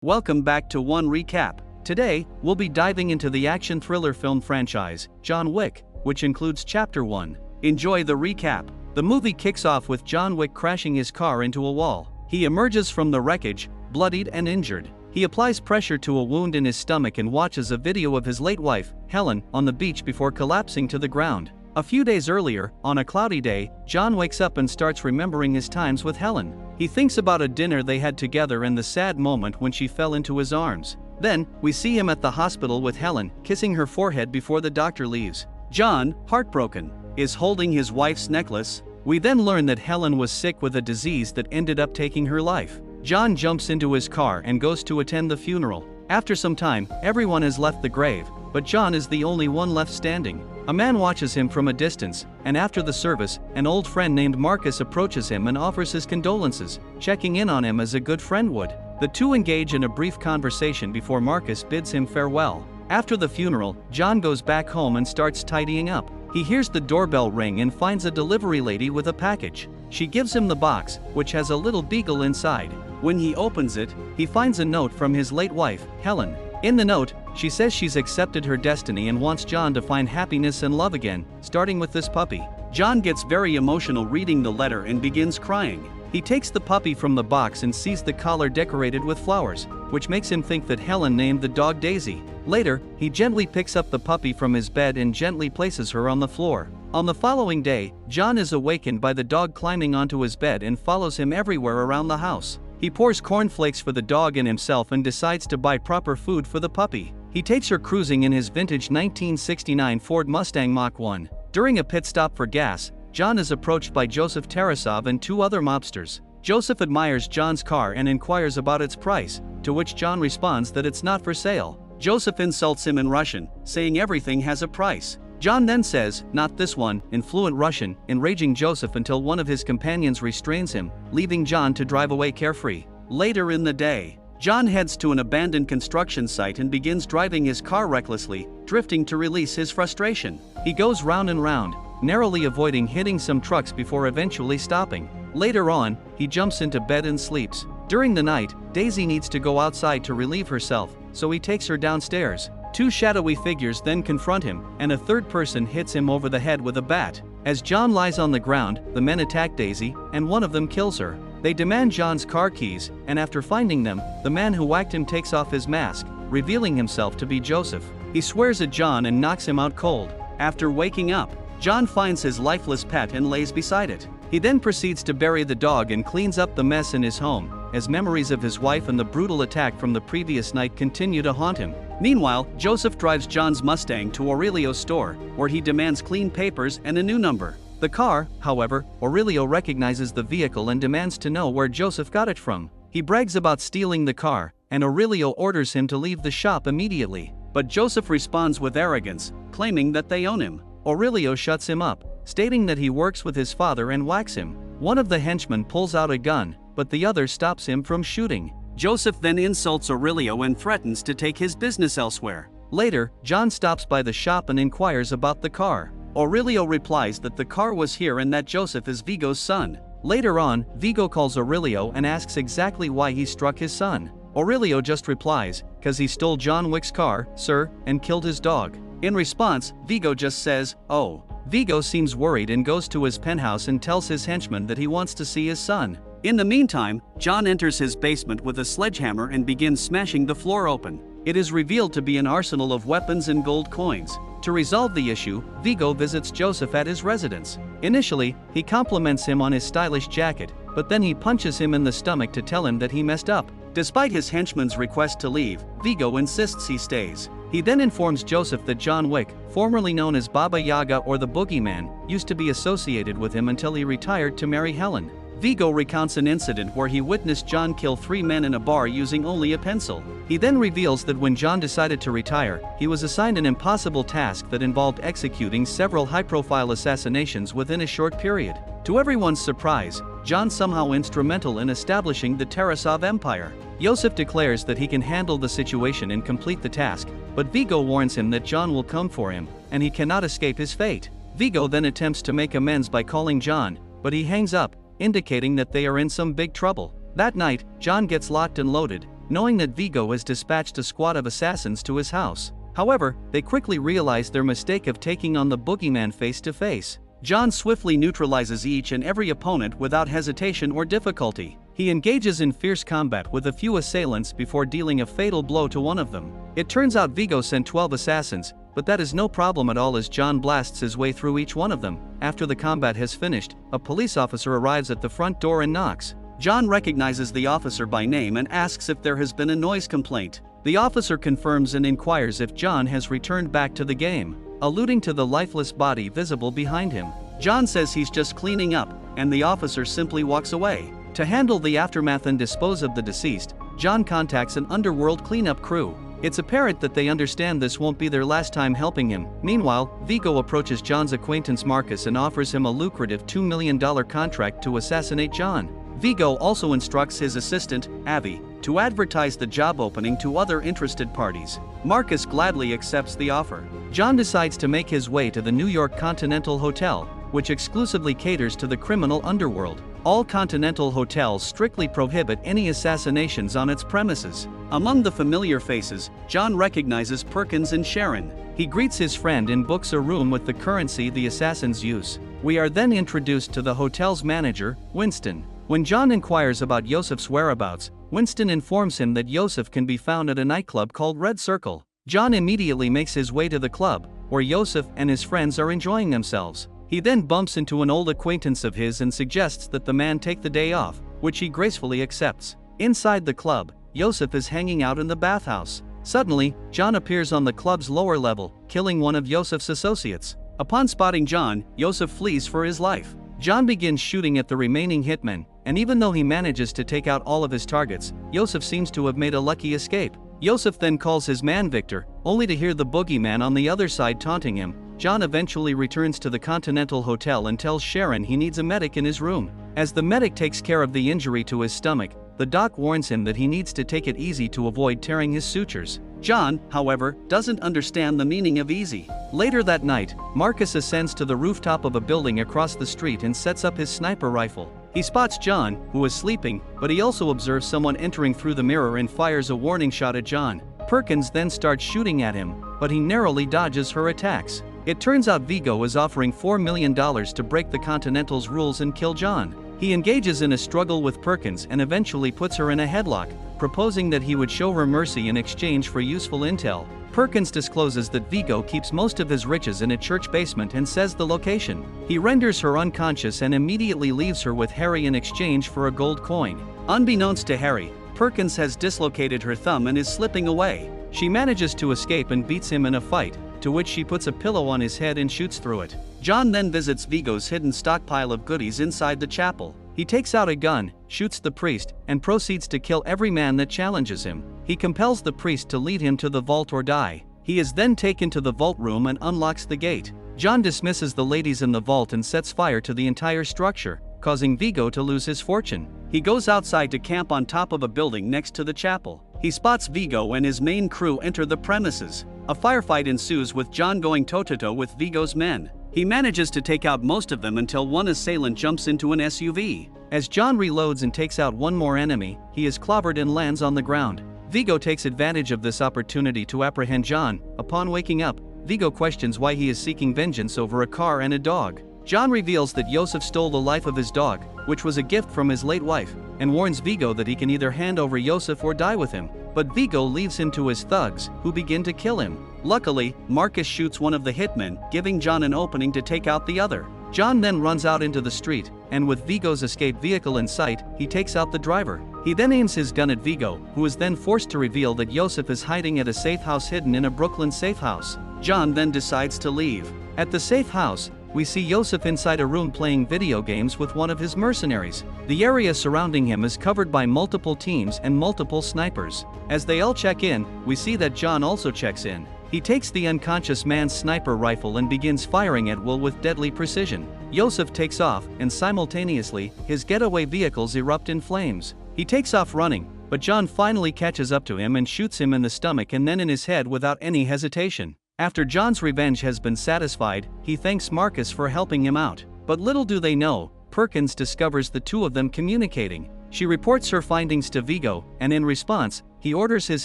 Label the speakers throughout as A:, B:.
A: Welcome back to One Recap. Today, we'll be diving into the action thriller film franchise, John Wick, which includes Chapter 1. Enjoy the recap. The movie kicks off with John Wick crashing his car into a wall. He emerges from the wreckage, bloodied and injured. He applies pressure to a wound in his stomach and watches a video of his late wife, Helen, on the beach before collapsing to the ground. A few days earlier, on a cloudy day, John wakes up and starts remembering his times with Helen. He thinks about a dinner they had together and the sad moment when she fell into his arms. Then, we see him at the hospital with Helen, kissing her forehead before the doctor leaves. John, heartbroken, is holding his wife's necklace. We then learn that Helen was sick with a disease that ended up taking her life. John jumps into his car and goes to attend the funeral. After some time, everyone has left the grave, but John is the only one left standing. A man watches him from a distance, and after the service, an old friend named Marcus approaches him and offers his condolences, checking in on him as a good friend would. The two engage in a brief conversation before Marcus bids him farewell. After the funeral, John goes back home and starts tidying up. He hears the doorbell ring and finds a delivery lady with a package. She gives him the box, which has a little beagle inside. When he opens it, he finds a note from his late wife, Helen. In the note, she says she's accepted her destiny and wants John to find happiness and love again, starting with this puppy. John gets very emotional reading the letter and begins crying. He takes the puppy from the box and sees the collar decorated with flowers, which makes him think that Helen named the dog Daisy. Later, he gently picks up the puppy from his bed and gently places her on the floor. On the following day, John is awakened by the dog climbing onto his bed and follows him everywhere around the house. He pours cornflakes for the dog and himself and decides to buy proper food for the puppy. He takes her cruising in his vintage 1969 Ford Mustang Mach 1. During a pit stop for gas, John is approached by Joseph Tarasov and two other mobsters. Joseph admires John's car and inquires about its price, to which John responds that it's not for sale. Joseph insults him in Russian, saying everything has a price. John then says, "Not this one," in fluent Russian, enraging Joseph until one of his companions restrains him, leaving John to drive away carefree. Later in the day, John heads to an abandoned construction site and begins driving his car recklessly, drifting to release his frustration. He goes round and round, narrowly avoiding hitting some trucks before eventually stopping. Later on, he jumps into bed and sleeps. During the night, Daisy needs to go outside to relieve herself, so he takes her downstairs. Two shadowy figures then confront him, and a third person hits him over the head with a bat. As John lies on the ground, the men attack Daisy, and one of them kills her. They demand John's car keys, and after finding them, the man who whacked him takes off his mask, revealing himself to be Joseph. He swears at John and knocks him out cold. After waking up, John finds his lifeless pet and lays beside it. He then proceeds to bury the dog and cleans up the mess in his home, as memories of his wife and the brutal attack from the previous night continue to haunt him. Meanwhile, Joseph drives John's Mustang to Aurelio's store, where he demands clean papers and a new number. The car, however, Aurelio recognizes the vehicle and demands to know where Joseph got it from. He brags about stealing the car, and Aurelio orders him to leave the shop immediately. But Joseph responds with arrogance, claiming that they own him. Aurelio shuts him up, stating that he works with his father and whacks him. One of the henchmen pulls out a gun, but the other stops him from shooting. Joseph then insults Aurelio and threatens to take his business elsewhere. Later, John stops by the shop and inquires about the car. Aurelio replies that the car was here and that Joseph is Vigo's son. Later on, Vigo calls Aurelio and asks exactly why he struck his son. Aurelio just replies, "'Cause he stole John Wick's car, sir, and killed his dog." In response, Vigo just says, "Oh." Vigo seems worried and goes to his penthouse and tells his henchman that he wants to see his son. In the meantime, John enters his basement with a sledgehammer and begins smashing the floor open. It is revealed to be an arsenal of weapons and gold coins. To resolve the issue, Vigo visits Joseph at his residence. Initially, he compliments him on his stylish jacket, but then he punches him in the stomach to tell him that he messed up. Despite his henchman's request to leave, Vigo insists he stays. He then informs Joseph that John Wick, formerly known as Baba Yaga or the Boogeyman, used to be associated with him until he retired to marry Helen. Vigo recounts an incident where he witnessed John kill 3 men in a bar using only a pencil. He then reveals that when John decided to retire, he was assigned an impossible task that involved executing several high-profile assassinations within a short period. To everyone's surprise, John's somehow instrumental in establishing the Tarasov Empire. Joseph declares that he can handle the situation and complete the task, but Vigo warns him that John will come for him, and he cannot escape his fate. Vigo then attempts to make amends by calling John, but he hangs up, indicating that they are in some big trouble. That night, John gets locked and loaded, knowing that 𝐕𝐞𝐻 has dispatched a squad of assassins to his house. However, they quickly realize their mistake of taking on the boogeyman face to face. John swiftly neutralizes each and every opponent without hesitation or difficulty. He engages in fierce combat with a few assailants before dealing a fatal blow to one of them. It turns out 𝐕𝐞𝐻 sent 12 assassins, but that is no problem at all as John blasts his way through each one of them. After the combat has finished, a police officer arrives at the front door and knocks. John recognizes the officer by name and asks if there has been a noise complaint. The officer confirms and inquires if John has returned back to the game, alluding to the lifeless body visible behind him. John says he's just cleaning up, and the officer simply walks away. To handle the aftermath and dispose of the deceased, John contacts an underworld cleanup crew. It's apparent that they understand this won't be their last time helping him. Meanwhile, 𝐕𝐞𝐻 approaches John's acquaintance Marcus and offers him a lucrative $2 million contract to assassinate John. 𝐕𝐞𝐻 also instructs his assistant, Abby, to advertise the job opening to other interested parties. Marcus gladly accepts the offer. John decides to make his way to the New York Continental Hotel, which exclusively caters to the criminal underworld. All Continental hotels strictly prohibit any assassinations on its premises. Among the familiar faces, John recognizes Perkins and Sharon. He greets his friend and books a room with the currency the assassins use. We are then introduced to the hotel's manager, Winston. When John inquires about Yosef's whereabouts, Winston informs him that Yosef can be found at a nightclub called Red Circle. John immediately makes his way to the club, where Yosef and his friends are enjoying themselves. He then bumps into an old acquaintance of his and suggests that the man take the day off, which he gracefully accepts. Inside the club, Yosef is hanging out in the bathhouse. Suddenly, John appears on the club's lower level, killing one of Yosef's associates. Upon spotting John, Yosef flees for his life. John begins shooting at the remaining hitmen, and even though he manages to take out all of his targets, Yosef seems to have made a lucky escape. Yosef then calls his man Victor, only to hear the boogeyman on the other side taunting him. John eventually returns to the Continental Hotel and tells Sharon he needs a medic in his room. As the medic takes care of the injury to his stomach, the doc warns him that he needs to take it easy to avoid tearing his sutures. John, however, doesn't understand the meaning of easy. Later that night, Marcus ascends to the rooftop of a building across the street and sets up his sniper rifle. He spots John, who is sleeping, but he also observes someone entering through the mirror and fires a warning shot at John. Perkins then starts shooting at him, but he narrowly dodges her attacks. It turns out 𝐕𝐞𝐻 is offering $4 million to break the Continental's rules and kill John. He engages in a struggle with Perkins and eventually puts her in a headlock, proposing that he would show her mercy in exchange for useful intel. Perkins discloses that 𝐕𝐞𝐻 keeps most of his riches in a church basement and says the location. He renders her unconscious and immediately leaves her with Harry in exchange for a gold coin. Unbeknownst to Harry, Perkins has dislocated her thumb and is slipping away. She manages to escape and beats him in a fight, to which she puts a pillow on his head and shoots through it. John then visits 𝐕𝐞𝐻's hidden stockpile of goodies inside the chapel. He takes out a gun, shoots the priest, and proceeds to kill every man that challenges him. He compels the priest to lead him to the vault or die. He is then taken to the vault room and unlocks the gate. John dismisses the ladies in the vault and sets fire to the entire structure, causing 𝐕𝐞𝐻 to lose his fortune. He goes outside to camp on top of a building next to the chapel. He spots 𝐕𝐞𝐻 and his main crew enter the premises. A firefight ensues with John going toe-to-toe with 𝐕𝐞𝐻's men. He manages to take out most of them until one assailant jumps into an SUV. As John reloads and takes out one more enemy, he is clobbered and lands on the ground. 𝐕𝐞𝐻 takes advantage of this opportunity to apprehend John. Upon waking up, 𝐕𝐞𝐻 questions why he is seeking vengeance over a car and a dog. John reveals that Yosef stole the life of his dog, which was a gift from his late wife, and warns 𝐕𝐞𝐻 that he can either hand over Yosef or die with him. But 𝐕𝐞𝐻 leaves him to his thugs, who begin to kill him. Luckily, Marcus shoots one of the hitmen, giving John an opening to take out the other. John then runs out into the street, and with 𝐕𝐞𝐻's escape vehicle in sight, he takes out the driver. He then aims his gun at 𝐕𝐞𝐻, who is then forced to reveal that Yosef is hiding at a safe house hidden in a Brooklyn safe house. John then decides to leave. At the safe house, we see Yosef inside a room playing video games with one of his mercenaries. The area surrounding him is covered by multiple teams and multiple snipers. As they all check in, we see that John also checks in. He takes the unconscious man's sniper rifle and begins firing at will with deadly precision. Yosef takes off, and simultaneously, his getaway vehicles erupt in flames. He takes off running, but John finally catches up to him and shoots him in the stomach and then in his head without any hesitation. After John's revenge has been satisfied, he thanks Marcus for helping him out. But little do they know, Perkins discovers the two of them communicating. She reports her findings to Vigo, and in response, he orders his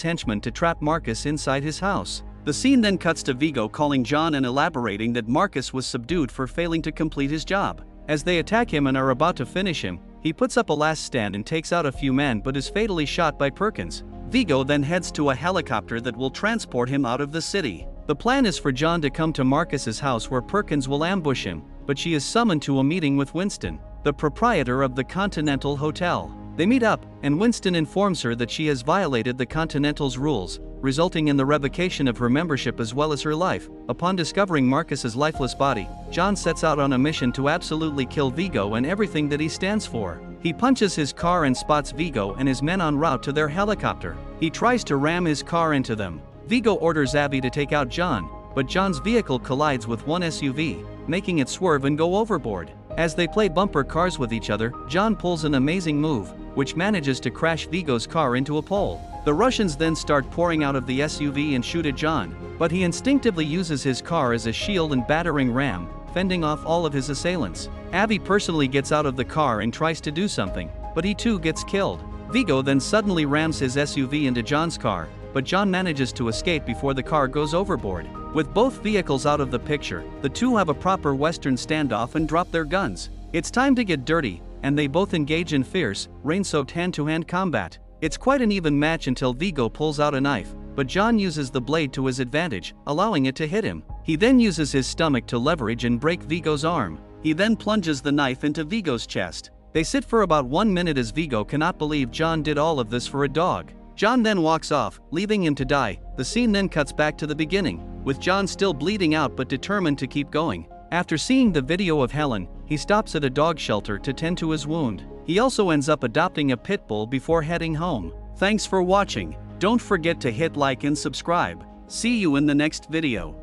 A: henchmen to trap Marcus inside his house. The scene then cuts to Vigo calling John and elaborating that Marcus was subdued for failing to complete his job. As they attack him and are about to finish him, he puts up a last stand and takes out a few men but is fatally shot by Perkins. Vigo then heads to a helicopter that will transport him out of the city. The plan is for John to come to Marcus's house where Perkins will ambush him, but she is summoned to a meeting with Winston, the proprietor of the Continental Hotel. They meet up, and Winston informs her that she has violated the Continental's rules, resulting in the revocation of her membership as well as her life. Upon discovering Marcus's lifeless body, John sets out on a mission to absolutely kill Vigo and everything that he stands for. He punches his car and spots Vigo and his men en route to their helicopter. He tries to ram his car into them. Vigo orders Abby to take out John, but John's vehicle collides with one SUV, making it swerve and go overboard. As they play bumper cars with each other, John pulls an amazing move, which manages to crash Vigo's car into a pole. The Russians then start pouring out of the SUV and shoot at John, but he instinctively uses his car as a shield and battering ram, fending off all of his assailants. Abby personally gets out of the car and tries to do something, but he too gets killed. Vigo then suddenly rams his SUV into John's car, but John manages to escape before the car goes overboard. With both vehicles out of the picture, the two have a proper Western standoff and drop their guns. It's time to get dirty, and they both engage in fierce, rain-soaked hand-to-hand combat. It's quite an even match until Vigo pulls out a knife, but John uses the blade to his advantage, allowing it to hit him. He then uses his stomach to leverage and break Vigo's arm. He then plunges the knife into Vigo's chest. They sit for about 1 minute as Vigo cannot believe John did all of this for a dog. John then walks off, leaving him to die. The scene then cuts back to the beginning, with John still bleeding out but determined to keep going. After seeing the video of Helen, he stops at a dog shelter to tend to his wound. He also ends up adopting a pit bull before heading home. Thanks for watching. Don't forget to hit like and subscribe. See you in the next video.